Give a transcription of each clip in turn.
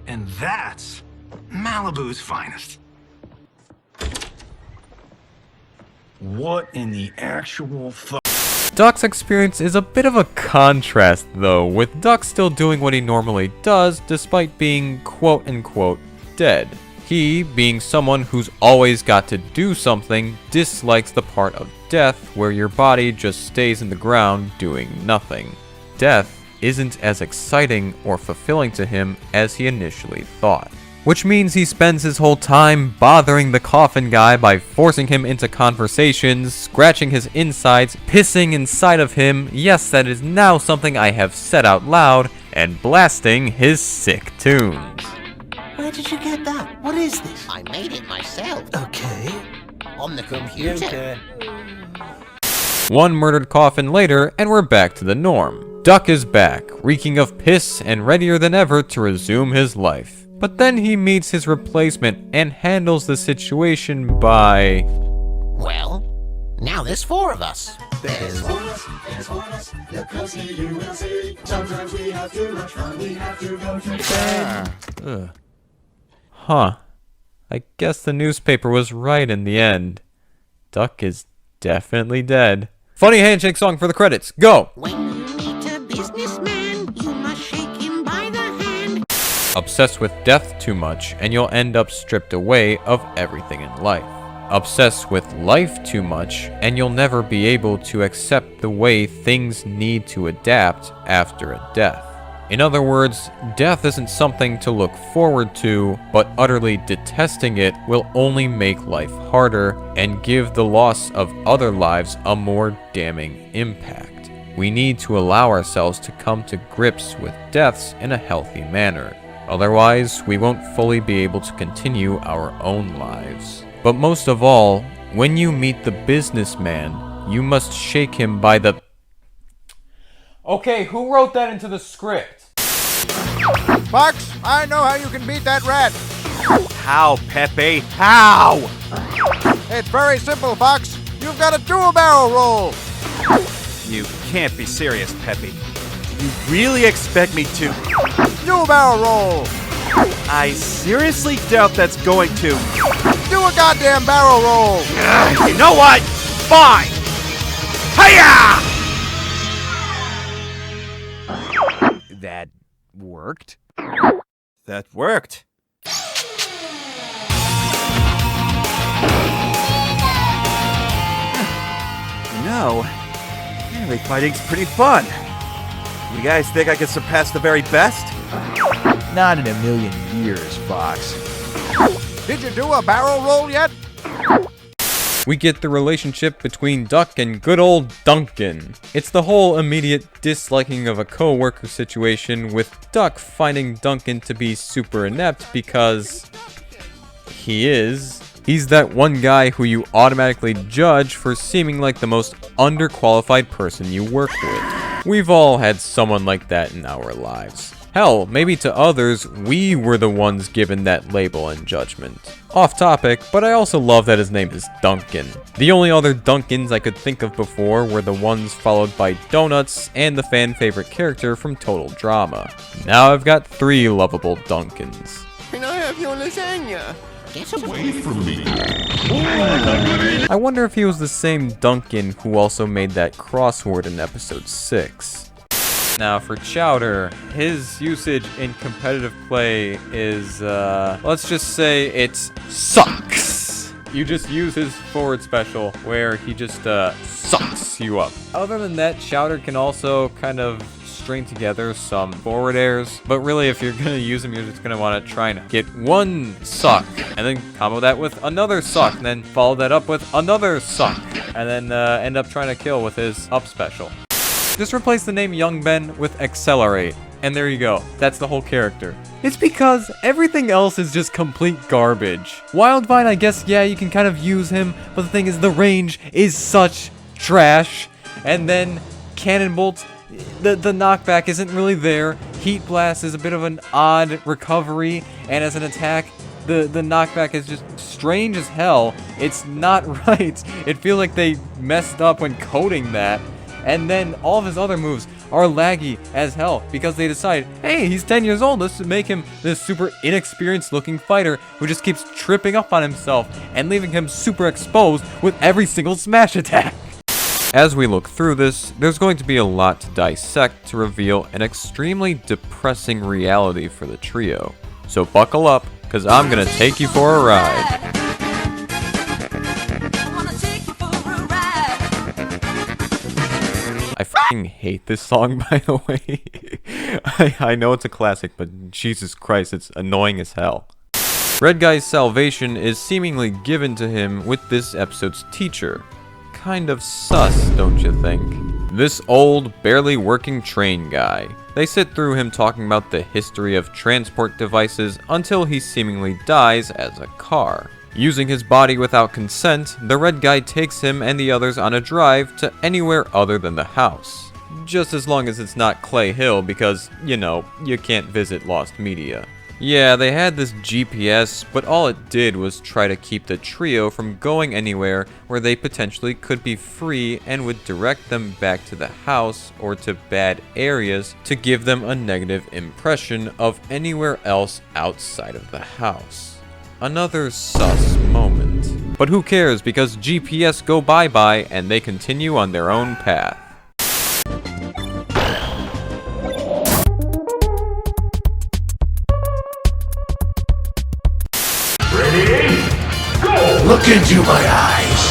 And that's Malibu's finest. What in the actual fuck? Duck's experience is a bit of a contrast though, with Duck still doing what he normally does despite being quote-unquote dead. He, being someone who's always got to do something, dislikes the part of death where your body just stays in the ground doing nothing. Death isn't as exciting or fulfilling to him as he initially thought. Which means he spends his whole time bothering the coffin guy by forcing him into conversations, scratching his insides, pissing inside of him, yes, that is now something I have said out loud, and blasting his sick tunes. Where did you get that? What is this? I made it myself. Okay. On the computer. One murdered coffin later, and we're back to the norm. Duck is back, reeking of piss and readier than ever to resume his life. But then he meets his replacement and handles the situation by... Well, now there's 4 of us. There's one us, look closely, you will see. Sometimes we have too much fun, we have to go to bed. Huh. I guess the newspaper was right in the end. Duck is definitely dead. Funny handshake song for the credits. Go! When you meet a businessman, you must shake him by the hand. Obsessed with death too much, and you'll end up stripped away of everything in life. Obsessed with life too much, and you'll never be able to accept the way things need to adapt after a death. In other words, death isn't something to look forward to, but utterly detesting it will only make life harder and give the loss of other lives a more damning impact. We need to allow ourselves to come to grips with deaths in a healthy manner. Otherwise, we won't fully be able to continue our own lives. But most of all, when you meet the businessman, you must shake him by the... Okay, who wrote that into the script? Fox, I know how you can beat that rat. How, Pepe? How? It's very simple, Fox. You've got to do a barrel roll. You can't be serious, Pepe. Do you really expect me to? Do a barrel roll. I seriously doubt that's going to. Do a goddamn barrel roll. You know what? Fine. Hiya! That worked? That worked. You know, anime fighting's pretty fun. You guys think I can surpass the very best? Not in a million years, Fox. Did you do a barrel roll yet? We get the relationship between Duck and good old Duncan. It's the whole immediate disliking of a co-worker situation, with Duck finding Duncan to be super inept because he is. He's that one guy who you automatically judge for seeming like the most underqualified person you work with. We've all had someone like that in our lives. Hell, maybe to others, we were the ones given that label and judgment. Off topic, but I also love that his name is Duncan. The only other Duncans I could think of before were the ones followed by Donuts and the fan favorite character from Total Drama. Now I've got 3 lovable Duncans. Can I have your lasagna? Get away from me. I wonder if he was the same Duncan who also made that crossword in episode 6. Now for Chowder, his usage in competitive play is, let's just say it sucks. You just use his forward special where he just, sucks you up. Other than that, Chowder can also kind of string together some forward airs, but really if you're gonna use him, you're just gonna want to try and get one suck, and then combo that with another suck, and then follow that up with another suck, and then end up trying to kill with his up special. Just replace the name Young Ben with Accelerate, and there you go. That's the whole character. It's because everything else is just complete garbage. Wildvine, I guess, yeah, you can kind of use him, but the thing is, the range is such trash. And then Cannonbolt, the knockback isn't really there. Heat Blast is a bit of an odd recovery, and as an attack, the knockback is just strange as hell. It's not right. It feels like they messed up when coding that. And then all of his other moves are laggy as hell because they decide, hey, he's 10 years old, let's make him this super inexperienced looking fighter who just keeps tripping up on himself and leaving him super exposed with every single smash attack. As we look through this, there's going to be a lot to dissect to reveal an extremely depressing reality for the trio. So buckle up, because I'm gonna take you for a ride. I fucking hate this song, by the way. I know it's a classic, but Jesus Christ, it's annoying as hell. Red Guy's salvation is seemingly given to him with this episode's teacher. Kind of sus, don't you think? This old, barely working train guy. They sit through him talking about the history of transport devices until he seemingly dies as a car. Using his body without consent, the red guy takes him and the others on a drive to anywhere other than the house. Just as long as it's not Clay Hill because, you know, you can't visit lost media. Yeah, they had this GPS, but all it did was try to keep the trio from going anywhere where they potentially could be free and would direct them back to the house or to bad areas to give them a negative impression of anywhere else outside of the house. Another sus moment. But who cares because GPS go bye-bye and they continue on their own path. Look into my eyes.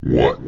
What?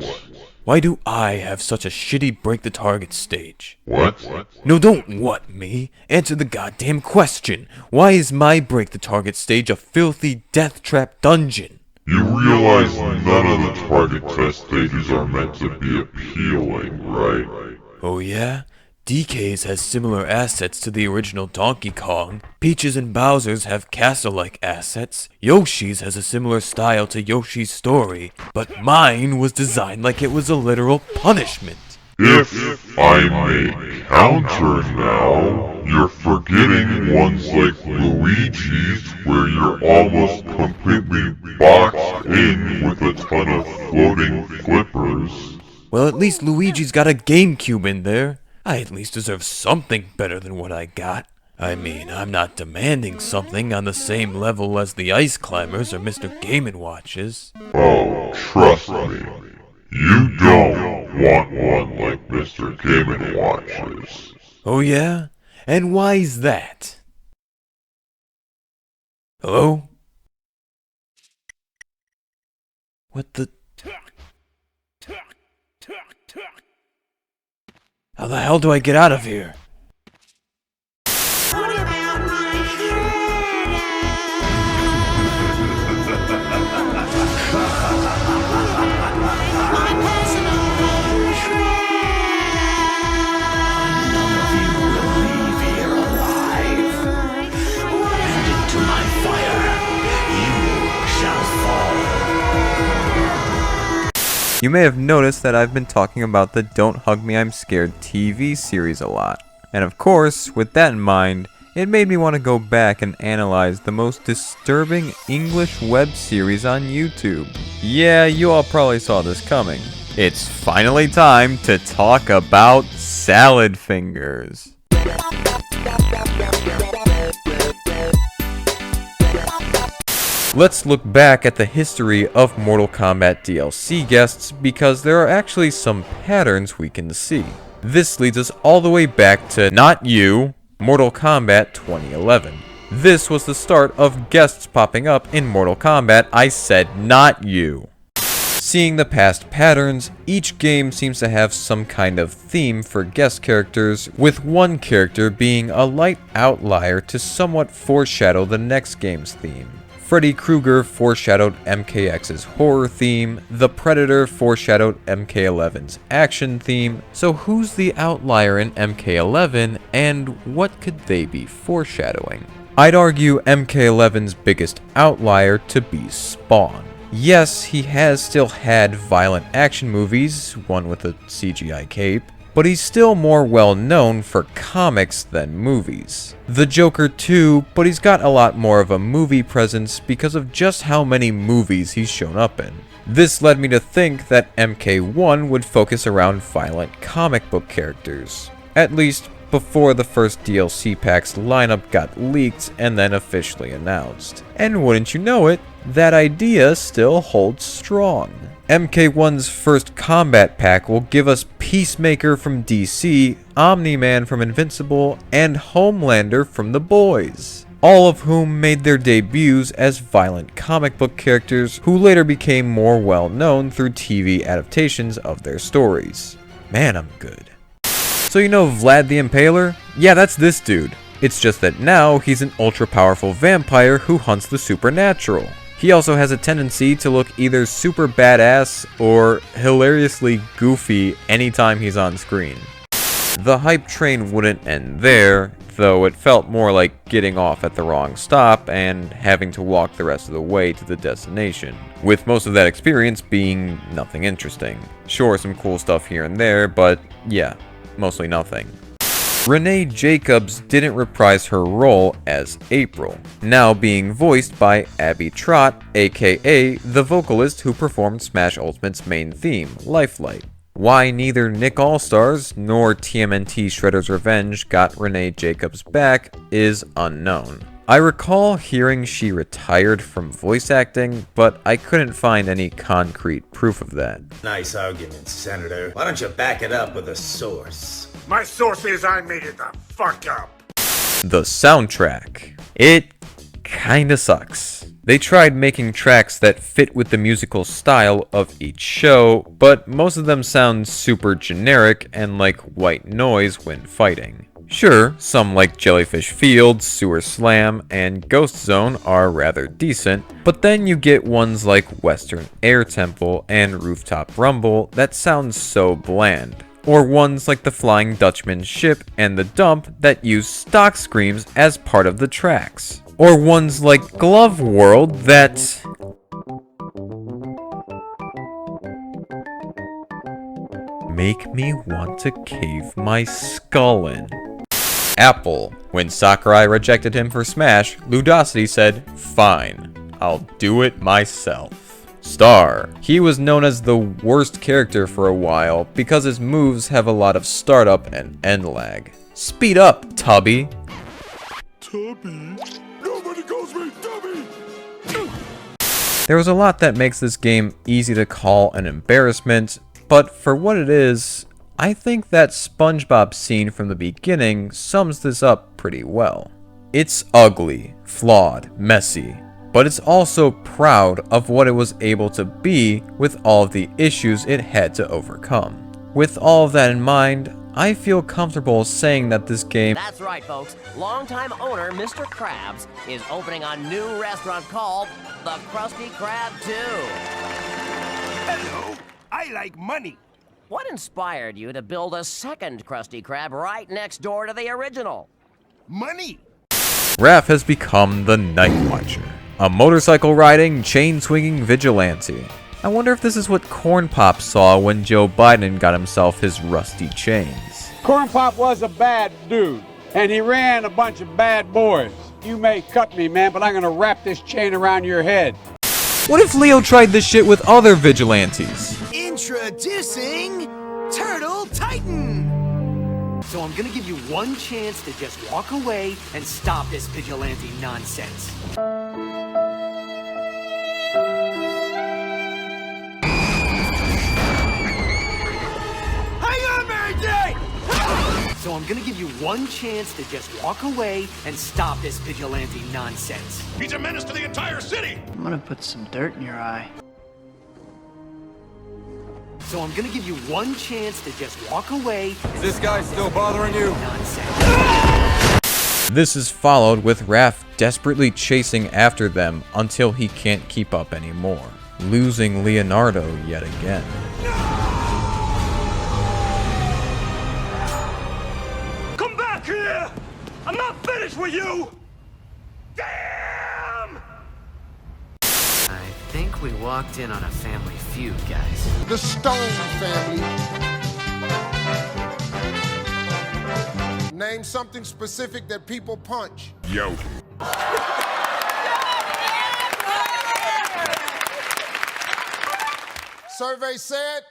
Why do I have such a shitty break the target stage? What? No, don't what me. Answer the goddamn question. Why is my break the target stage a filthy death trap dungeon? You realize none of the target test stages are meant to be appealing, right? Oh yeah? DK's has similar assets to the original Donkey Kong. Peach's and Bowser's have castle-like assets. Yoshi's has a similar style to Yoshi's Story. But mine was designed like it was a literal punishment. If I may counter now, you're forgetting ones like Luigi's where you're almost completely boxed in with a ton of floating flippers. Well, at least Luigi's got a GameCube in there. I at least deserve something better than what I got. I mean, I'm not demanding something on the same level as the Ice Climbers or Mr. Game & Watches. Oh, trust me. You don't want one like Mr. Game & Watches. Oh yeah? And why's that? Hello? What the... How the hell do I get out of here? What about my shredder? My personal shredder. None of you will leave here alive. And into my fire, you shall fall. You may have noticed that I've been talking about the Don't Hug Me I'm Scared TV series a lot. And of course, with that in mind, it made me want to go back and analyze the most disturbing English web series on YouTube. Yeah, you all probably saw this coming. It's finally time to talk about Salad Fingers. Let's look back at the history of Mortal Kombat DLC guests because there are actually some patterns we can see. This leads us all the way back to Not You, Mortal Kombat 2011. This was the start of guests popping up in Mortal Kombat. I said Not You. Seeing the past patterns, each game seems to have some kind of theme for guest characters, with one character being a light outlier to somewhat foreshadow the next game's theme. Freddy Krueger foreshadowed MKX's horror theme, The Predator foreshadowed MK11's action theme, so who's the outlier in MK11 and what could they be foreshadowing? I'd argue MK11's biggest outlier to be Spawn. Yes, he has still had violent action movies, one with a CGI cape, but he's still more well known for comics than movies. The Joker too, but he's got a lot more of a movie presence because of just how many movies he's shown up in. This led me to think that MK1 would focus around violent comic book characters, at least before the first DLC pack's lineup got leaked and then officially announced. And wouldn't you know it, that idea still holds strong. MK1's first combat pack will give us Peacemaker from DC, Omni-Man from Invincible, and Homelander from The Boys, all of whom made their debuts as violent comic book characters who later became more well known through TV adaptations of their stories. Man, I'm good. So you know Vlad the Impaler? Yeah, that's this dude. It's just that now he's an ultra-powerful vampire who hunts the supernatural. He also has a tendency to look either super badass or hilariously goofy anytime he's on screen. The hype train wouldn't end there, though it felt more like getting off at the wrong stop and having to walk the rest of the way to the destination, with most of that experience being nothing interesting. Sure, some cool stuff here and there, but yeah, mostly nothing. Renee Jacobs didn't reprise her role as April, now being voiced by Abby Trott, aka the vocalist who performed Smash Ultimate's main theme, Lifelight. Why neither Nick Allstars nor TMNT Shredder's Revenge got Renee Jacobs back is unknown. I recall hearing she retired from voice acting, but I couldn't find any concrete proof of that. Nice argument, Senator. Why don't you back it up with a source? My source is I made it the fuck up. The soundtrack. It kinda sucks. They tried making tracks that fit with the musical style of each show, but most of them sound super generic and like white noise when fighting. Sure, some like Jellyfish Field, Sewer Slam, and Ghost Zone are rather decent, but then you get ones like Western Air Temple and Rooftop Rumble that sound so bland. Or ones like the Flying Dutchman Ship and The Dump that use stock screams as part of the tracks. Or ones like Glove World that... make me want to cave my skull in. Apple. When Sakurai rejected him for Smash, Ludosity said, "Fine, I'll do it myself." Star. He was known as the worst character for a while because his moves have a lot of startup and end lag. Speed up, Tubby. Tubby? Nobody calls me Tubby! There was a lot that makes this game easy to call an embarrassment, but for what it is, I think that SpongeBob scene from the beginning sums this up pretty well. It's ugly, flawed, messy, but it's also proud of what it was able to be with all of the issues it had to overcome. With all of that in mind, I feel comfortable saying that this game... That's right, folks. Longtime owner Mr. Krabs is opening a new restaurant called the Krusty Krab 2. Hello, I like money. What inspired you to build a second Krusty Krab right next door to the original? Money. Raph has become the Night Watcher, a motorcycle-riding, chain-swinging vigilante. I wonder if this is what Corn Pop saw when Joe Biden got himself his rusty chains. Corn Pop was a bad dude, and he ran a bunch of bad boys. You may cut me, man, but I'm gonna wrap this chain around your head. What if Leo tried this shit with other vigilantes? Introducing Turtle Titan! So I'm gonna give you one chance to just walk away and stop this vigilante nonsense. Hang on, Mary Jane! So I'm gonna give you one chance to just walk away and stop this vigilante nonsense. He's a menace to the entire city! I'm gonna put some dirt in your eye. So I'm gonna give you one chance to just walk away. Is this guy still bothering you? Nonsense. This is followed with Raph desperately chasing after them until he can't keep up anymore, losing Leonardo yet again. Come back here! I'm not finished with you! Damn! I think we walked in on a family feud, guys. The Stone family. Name something specific that people punch. Yo. Survey said.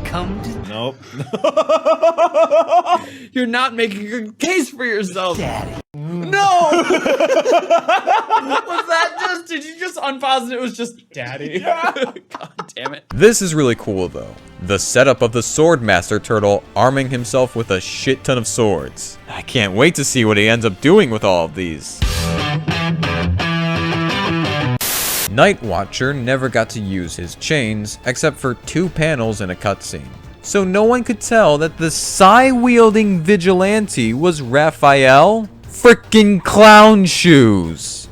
Come to. Nope. You're not making a case for yourself. Daddy. No! Was that just, did you just unpause and it was just daddy? God damn it. This is really cool though. The setup of the Swordmaster Turtle arming himself with a shit ton of swords. I can't wait to see what he ends up doing with all of these. Night Watcher never got to use his chains except for 2 panels in a cutscene. So no one could tell that the Psy-wielding vigilante was Raphael? Frickin' clown shoes!